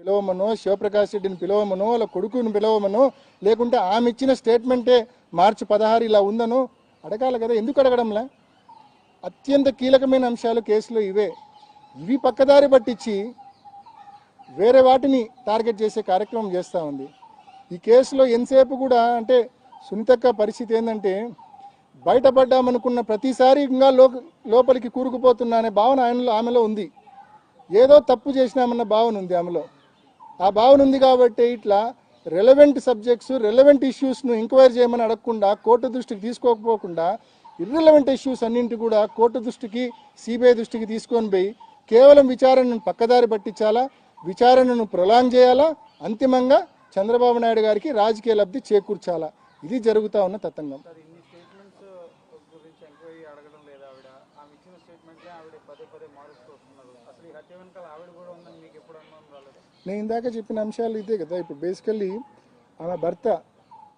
పిలవమనో, శివప్రకాష్ రెడ్డిని పిలవమనో, వాళ్ళ కొడుకుని పిలవమనో, లేకుంటే ఆమె ఇచ్చిన స్టేట్మెంటే మార్చి 16 ఇలా ఉందనో అడగాలి కదా. ఎందుకు అడగడంలా? అత్యంత కీలకమైన అంశాలు కేసులో ఇవే. ఇవి పక్కదారి పట్టించి వేరే వాటిని టార్గెట్ చేసే కార్యక్రమం చేస్తూ ఉంది. ఈ కేసులో ఎంతసేపు కూడా అంటే సునీతక్క పరిస్థితి ఏంటంటే బయటపడ్డామనుకున్న ప్రతిసారి ఇంకా లోపలికి కూరుకుపోతున్నా అనే భావన ఆమెలో ఉంది. ఏదో తప్పు చేసినామన్న భావన ఉంది ఆమెలో. ఆ భావన ఉంది కాబట్టి ఇట్లా రెలవెంట్ సబ్జెక్ట్స్, రెలవెంట్ ఇష్యూస్ను ఎంక్వైరీ చేయమని అడగకుండా, కోర్టు దృష్టికి తీసుకోకపోకుండా ఇర్రెలవెంట్ ఇష్యూస్ అన్నింటి కూడా కోర్టు దృష్టికి, సిబిఐ దృష్టికి తీసుకొని పోయి కేవలం విచారణను పక్కదారి పట్టించాలా, విచారణను ప్రొలాంగ్ చేయాలా, అంతిమంగా చంద్రబాబు నాయుడు గారికి రాజకీయ లబ్ధి చేకూర్చాలా. ఇది జరుగుతూ ఉన్న తతంగం. నేను ఇందాక చెప్పిన అంశాలు ఇదే కదా. ఇప్పుడు బేసికల్లీ ఆమె భర్త